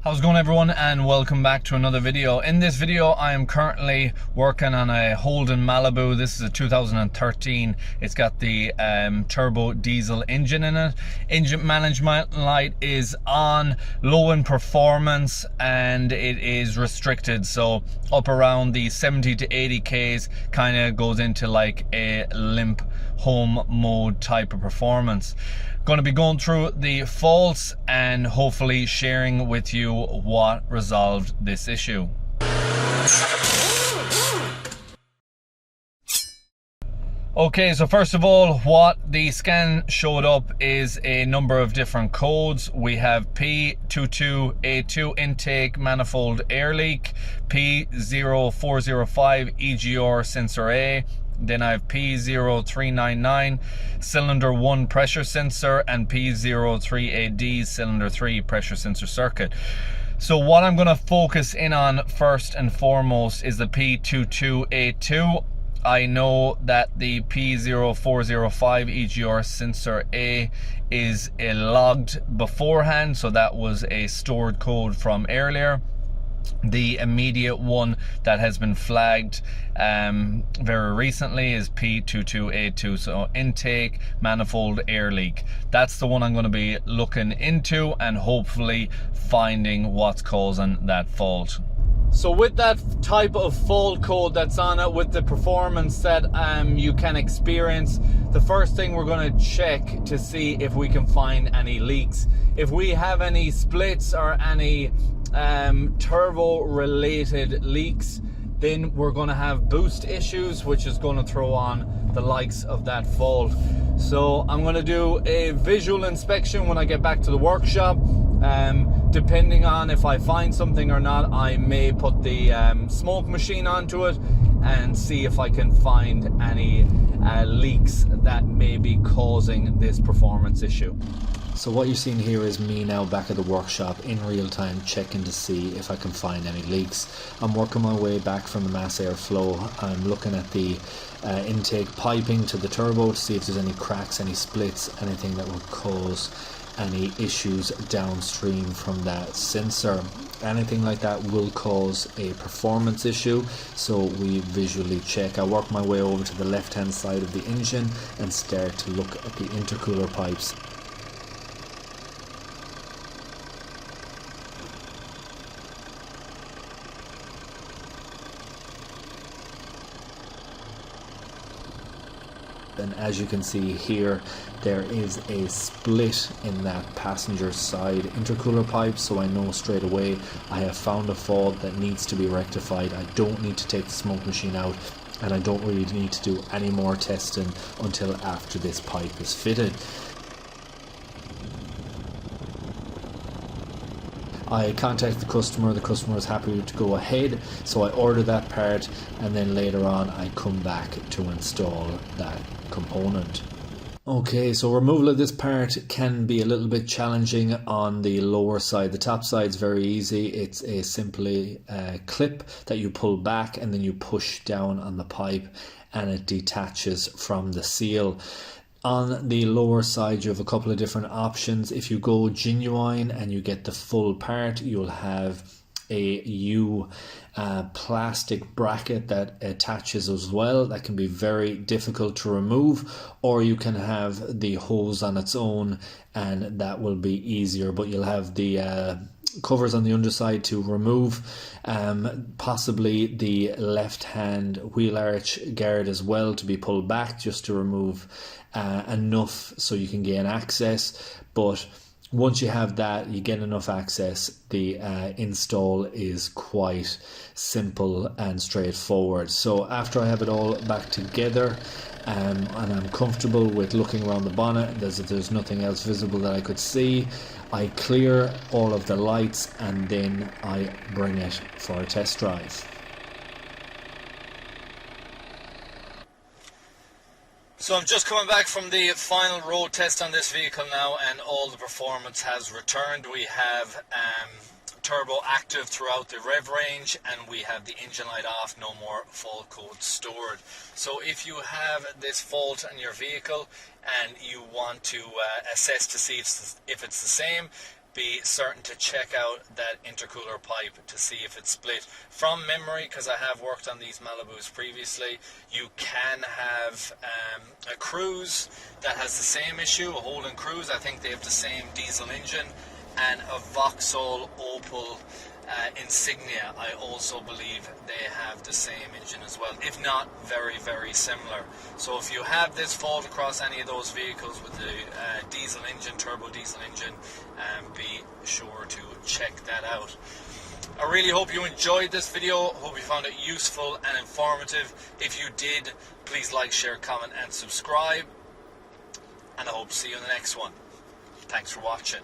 How's it going, everyone, and welcome back to another video. In this video I am currently working on a Holden Malibu. This is a 2013. It's got the turbo diesel engine in it. Engine management light is on, low in performance, and it is restricted, so up around the 70 to 80 k's, kind of goes into like a limp home mode type of performance. Going to be going through the faults and hopefully sharing with you what resolved this issue. Okay, so first of all, what the scan showed up is a number of different codes. We have P2282 intake manifold air leak, P0405 EGR sensor A, then I have P0399 cylinder 1 pressure sensor, and P03AD cylinder 3 pressure sensor circuit. So what I'm going to focus in on first and foremost is the P2282. I know that the P0405 EGR sensor A is logged beforehand, so that was a stored code from earlier. The immediate one that has been flagged very recently is P2282, so intake manifold air leak. That's the one I'm going to be looking into and hopefully finding what's causing that fault. So with that type of fault code that's on it, with the performance that you can experience, the first thing we're going to check to see if we can find any leaks. If we have any splits or any turbo related leaks, then we're going to have boost issues, which is going to throw on the likes of that fault. So I'm going to do a visual inspection when I get back to the workshop. Depending on if I find something or not, I may put the smoke machine onto it and see if I can find any leaks that may be causing this performance issue. So what you're seeing here is me now back at the workshop in real time, checking to see if I can find any leaks. I'm working my way back from the mass airflow. I'm looking at the intake piping to the turbo to see if there's any cracks, any splits, anything that would cause any issues downstream from that sensor. Anything like that will cause a performance issue, so we visually check. I work my way over to the left hand side of the engine and start to look at the intercooler pipes. And as you can see here, there is a split in that passenger side intercooler pipe, so I know straight away I have found a fault that needs to be rectified. I don't need to take the smoke machine out, and I don't really need to do any more testing until after this pipe is fitted. I contact the customer is happy to go ahead, so I order that part, and then later on I come back to install that component. Okay, so removal of this part can be a little bit challenging on the lower side. The top side is very easy. It's a simply clip that you pull back and then you push down on the pipe and it detaches from the seal. On the lower side you have a couple of different options. If you go genuine and you get the full part, you'll have a U plastic bracket that attaches as well. That can be very difficult to remove, or you can have the hose on its own and that will be easier, but you'll have the covers on the underside to remove, possibly the left hand wheel arch guard as well to be pulled back, just to remove enough so you can gain access. But once you have that, you get enough access, the install is quite simple and straightforward. So after I have it all back together and I'm comfortable with looking around the bonnet, there's nothing else visible that I could see, I clear all of the lights and then I bring it for a test drive. So I'm just coming back from the final road test on this vehicle now, and all the performance has returned. We have turbo active throughout the rev range, and we have the engine light off, no more fault code stored. So if you have this fault in your vehicle and you want to assess to see if it's the same, be certain to check out that intercooler pipe to see if it's split. From memory, because I have worked on these Malibus previously, you can have a Cruze that has the same issue, a Holden Cruze. I think they have the same diesel engine, and a Vauxhall Opel Insignia, I also believe they have the same engine as well, if not very, very similar. So if you have this fault across any of those vehicles with the diesel engine, turbo diesel engine, be sure to check that out. I really hope you enjoyed this video. Hope you found it useful and informative. If you did, please like, share, comment and subscribe, and I hope to see you in the next one. Thanks for watching.